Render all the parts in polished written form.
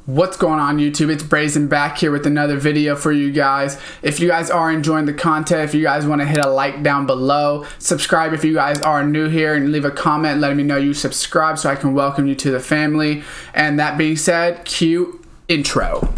What's going on YouTube? It's Brayzon back here with another video for you guys. If you guys are enjoying the content, if you guys want to hit a like down below, subscribe if you guys are new here, and leave a comment letting me know you subscribe so I can welcome you to the family. And that being said, cue intro.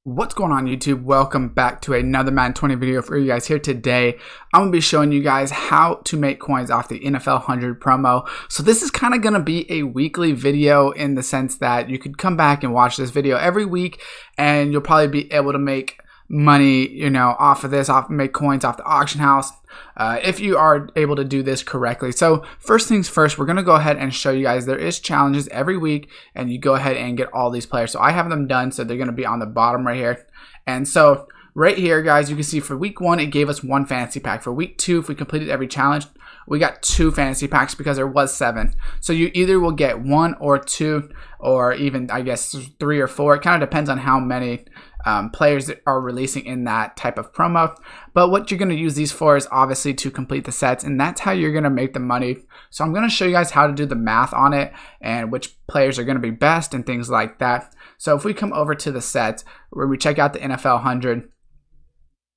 What's going on YouTube? Welcome back to another Madden 20 video for you guys. Here today, I'm going to be showing you guys how to make coins off the NFL 100 promo. So this is kind of going to be a weekly video in the sense that you could come back and watch this video every week and you'll probably be able to make money, off of this, make coins off the auction house, if you are able to do this correctly. So first things first, we're going to go ahead and show you guys there is challenges every week, and you go ahead and get all these players. So I have them done, so they're going to be on the bottom right here. And so right here, guys, you can see for week 1, it gave us 1 fantasy pack. For week 2, if we completed every challenge, we got 2 fantasy packs because there was 7. So you either will get 1 or 2, or even, I guess, 3 or 4. It kind of depends on how many players that are releasing in that type of promo. But what you're going to use these for is obviously to complete the sets, and that's how you're going to make the money. So I'm going to show you guys how to do the math on it and which players are going to be best and things like that. So if we come over to the sets where we check out the NFL 100,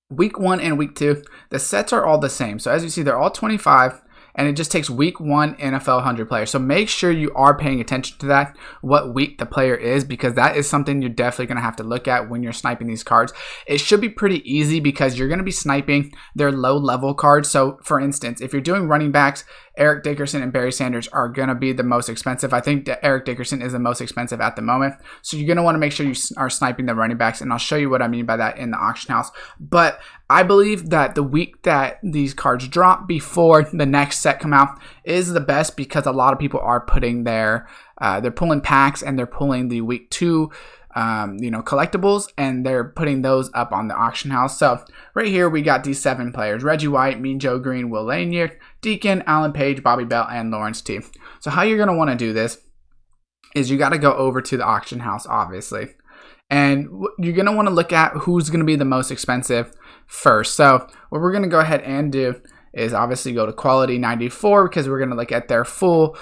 week 1 and week 2, the sets are all the same. So as you see, they're all 25. And it just takes week 1 NFL 100 players. So make sure you are paying attention to that, what week the player is, because that is something you're definitely going to have to look at when you're sniping these cards. It should be pretty easy because you're going to be sniping their low level cards. So for instance, if you're doing running backs, Eric Dickerson and Barry Sanders are going to be the most expensive. I think that Eric Dickerson is the most expensive at the moment. So you're going to want to make sure you are sniping the running backs, and I'll show you what I mean by that in the auction house. But I believe that the week that these cards drop before the next set come out is the best, because a lot of people are putting their they're pulling packs and they're pulling the week 2 collectibles, and they're putting those up on the auction house. So right here we got these 7 players: Reggie White, Mean Joe Green, Will Lanier, Deacon, Alan Page, Bobby Bell, and Lawrence T. So how you're going to want to do this is you got to go over to the auction house, obviously, and you're going to want to look at who's going to be the most expensive first. So what we're going to go ahead and do is obviously go to quality 94, because we're going to look at their full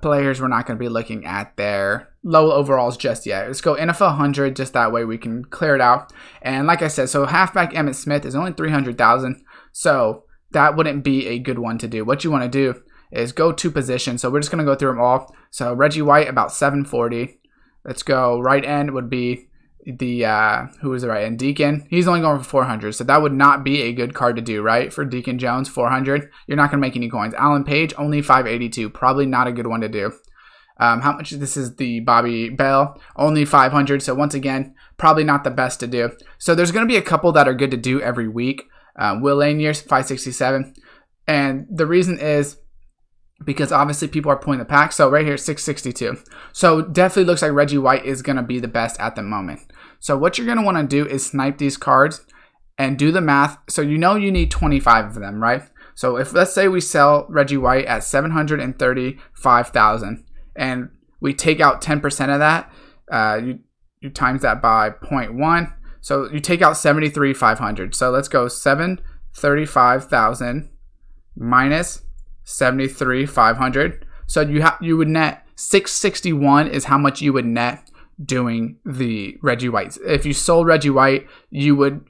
players. We're not going to be looking at their low overalls just yet. Let's go NFL 100, just that way we can clear it out. And like I said, so halfback Emmitt Smith is only 300,000, so that wouldn't be a good one to do. What you want to do is go to position. So we're just going to go through them all. So Reggie White, about 740. Let's go right end would be the who is the right end? Deacon. He's only going for 400, so that would not be a good card to do, right? For Deacon Jones, 400, you're not gonna make any coins. Alan Page, only 582, probably not a good one to do. How much? This is the Bobby Bell, only 500, so once again, probably not the best to do. So there's gonna be a couple that are good to do every week. Will Lanier, 567, and the reason is because obviously people are pulling the pack. So right here, 662. So definitely looks like Reggie White is going to be the best at the moment. So what you're going to want to do is snipe these cards and do the math. So you need 25 of them, right? So if, let's say we sell Reggie White at 735,000 and we take out 10% of that, you times that by 0.1. So you take out 73,500. So let's go 735,000 minus 73,500. So you would net 661 is how much you would net doing the Reggie Whites. If you sold Reggie White, you would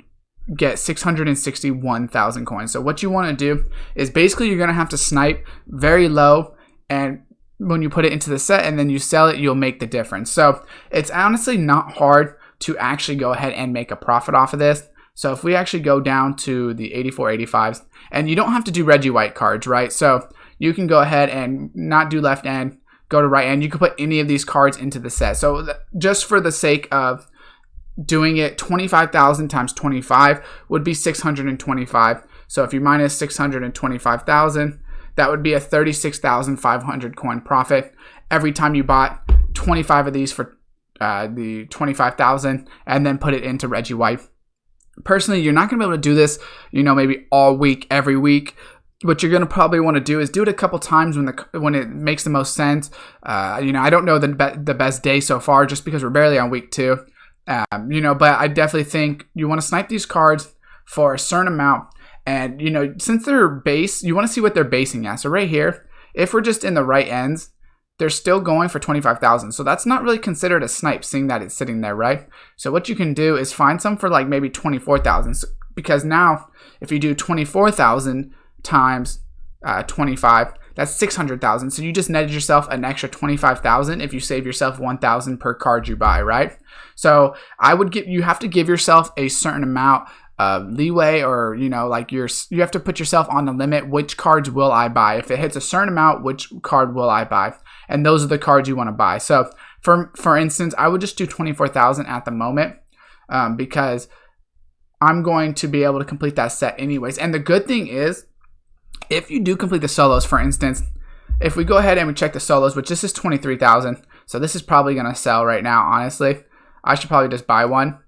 get 661,000 coins. So what you want to do is basically you're going to have to snipe very low, and when you put it into the set and then you sell it, you'll make the difference. So it's honestly not hard to actually go ahead and make a profit off of this. So if we actually go down to the 84, 85s, and you don't have to do Reggie White cards, right? So you can go ahead and not do left end, go to right end. You can put any of these cards into the set. So just for the sake of doing it, 25,000 times 25 would be 625. So if you minus 625,000, that would be a 36,500 coin profit every time you bought 25 of these for the 25,000 and then put it into Reggie White. Personally, you're not going to be able to do this, maybe all week, every week. What you're going to probably want to do is do it a couple times when it makes the most sense. I don't know the best day so far, just because we're barely on week 2. But I definitely think you want to snipe these cards for a certain amount And, you know, since they're base, you want to see what they're basing at. So right here, if we're just in the right ends, they're still going for 25,000. So that's not really considered a snipe, seeing that it's sitting there, right? So what you can do is find some for like maybe 24,000. So, because now if you do 24,000 times 25, that's 600,000. So you just netted yourself an extra 25,000 if you save yourself 1,000 per card you buy, right? So you have to give yourself a certain amount of leeway, or, you know, like you have to put yourself on the limit. Which cards will I buy? If it hits a certain amount, which card will I buy? And those are the cards you want to buy. So for instance, I would just do 24,000 at the moment because I'm going to be able to complete that set anyways. And the good thing is, if you do complete the solos, for instance, if we go ahead and we check the solos, which this is 23,000, so this is probably going to sell right now, honestly. I should probably just buy one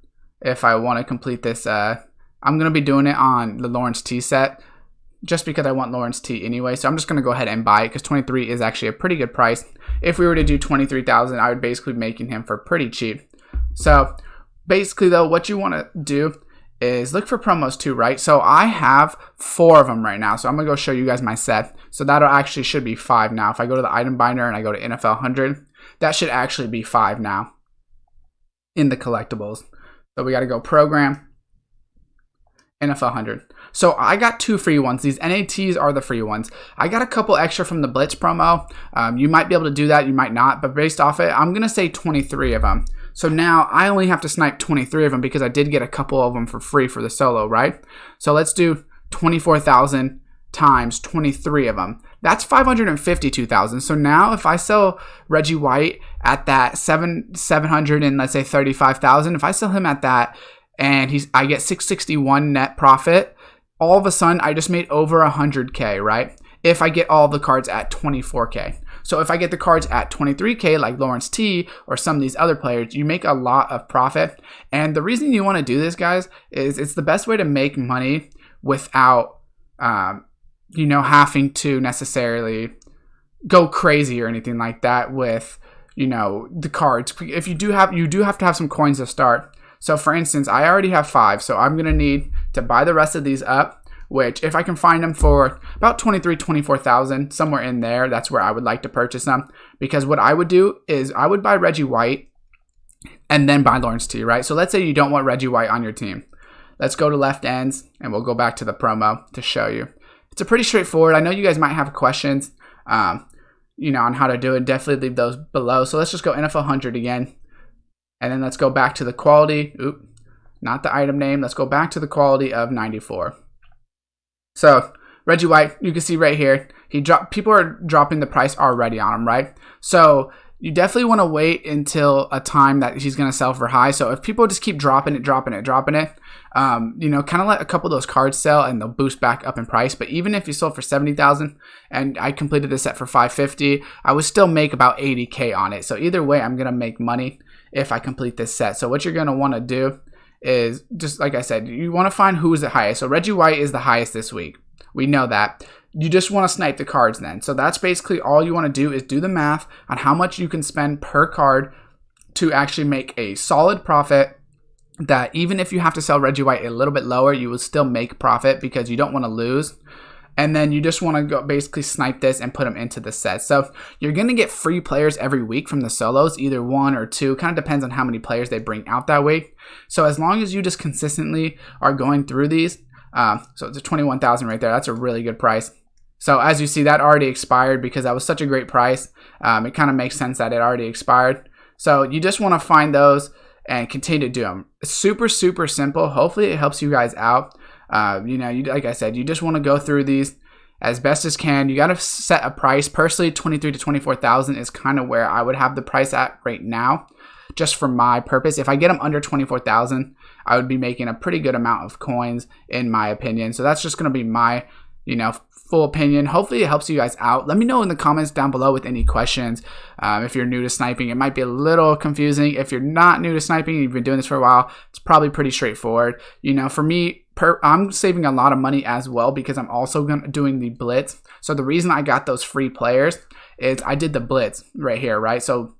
if I want to complete this. I'm going to be doing it on the Lawrence T set just because I want Lawrence T anyway. So I'm just going to go ahead and buy it because 23 is actually a pretty good price. If we were to do 23,000, I would basically be making him for pretty cheap. So basically though, what you want to do is look for promos too, right? So I have 4 of them right now. So I'm going to go show you guys my set. So that'll actually should be 5 now. If I go to the item binder and I go to NFL 100, that should actually be 5 now in the collectibles. So we got to go program, NFL 100. So I got 2 free ones. These NATs are the free ones. I got a couple extra from the Blitz promo. You might be able to do that. You might not. But based off it, I'm going to say 23 of them. So now I only have to snipe 23 of them because I did get a couple of them for free for the solo, right? So let's do 24,000 times 23 of them. That's 552,000. So now if I sell Reggie White at that 700 and let's say 35,000, if I sell him at that and I get 661 net profit, all of a sudden I just made over 100K, right? If I get all the cards at 24K. So if I get the cards at 23K like Lawrence T or some of these other players, you make a lot of profit. And the reason you want to do this, guys, is it's the best way to make money without you know, having to necessarily go crazy or anything like that with, you know, the cards. If you do have to have some coins to start. So for instance, I already have 5, so I'm going to need to buy the rest of these up, which if I can find them for about 24,000, somewhere in there, that's where I would like to purchase them. Because what I would do is I would buy Reggie White and then buy Lawrence T, right? So let's say you don't want Reggie White on your team. Let's go to left ends and we'll go back to the promo to show you. It's a pretty straightforward. I know you guys might have questions, you know, on how to do it. Definitely leave those below. So let's just go NFL 100 again. And then let's go back to the quality. Oop, not the item name. Let's go back to the quality of 94. So Reggie White, you can see right here, people are dropping the price already on him, right? So you definitely want to wait until a time that he's going to sell for high. So if people just keep dropping it, you know, kind of let a couple of those cards sell and they'll boost back up in price. But even if you sold for 70,000 and I completed this set for 550, I would still make about 80K on it. So either way, I'm going to make money if I complete this set. So what you're going to want to do is, just like I said, you want to find who is the highest. So Reggie White is the highest this week. We know that. You just want to snipe the cards then. So that's basically all you want to do, is do the math on how much you can spend per card to actually make a solid profit, that even if you have to sell Reggie White a little bit lower, you will still make profit because you don't want to lose. And then you just want to go basically snipe this and put them into the set. So you're going to get free players every week from the solos, either 1 or 2. Kind of depends on how many players they bring out that week. So as long as you just consistently are going through these, so it's a 21,000 right there. That's a really good price. So as you see, that already expired because that was such a great price. It kind of makes sense that it already expired. So you just want to find those and continue to do them. It's super, super simple. Hopefully it helps you guys out. You know, like I said, you just want to go through these as best as can. You got to set a price. Personally, 23 to 24,000 is kind of where I would have the price at right now, just for my purpose. If I get them under 24,000, I would be making a pretty good amount of coins, in my opinion. So that's just going to be my, you know, full opinion. Hopefully it helps you guys out. Let me know in the comments down below with any questions. If you're new to sniping, it might be a little confusing. If you're not new to sniping, you've been doing this for a while, it's probably pretty straightforward. You know, for me, I'm saving a lot of money as well because I'm also doing the blitz. So the reason I got those free players is I did the blitz right here, right? So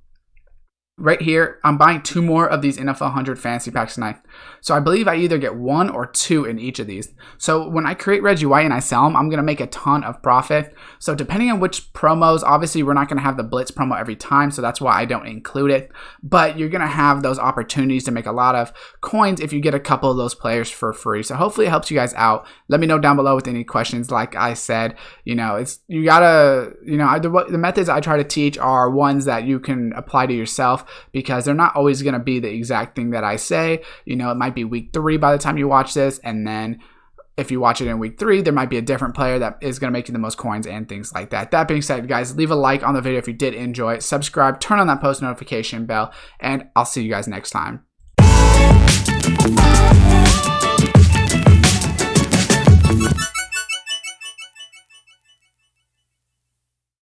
right here, I'm buying 2 more of these NFL 100 fantasy packs tonight. So I believe I either get 1 or 2 in each of these. So when I create Reggie White and I sell them, I'm going to make a ton of profit. So depending on which promos, obviously we're not going to have the Blitz promo every time, so that's why I don't include it. But you're going to have those opportunities to make a lot of coins if you get a couple of those players for free. So hopefully it helps you guys out. Let me know down below with any questions. Like I said, you gotta, the methods I try to teach are ones that you can apply to yourself, because they're not always going to be the exact thing that I say. It might be week 3 by the time you watch this, and then if you watch it in week 3, there might be a different player that is going to make you the most coins and things like that. That being said, guys, leave a like on the video if you did enjoy it. Subscribe, turn on that post notification bell, and I'll see you guys next time.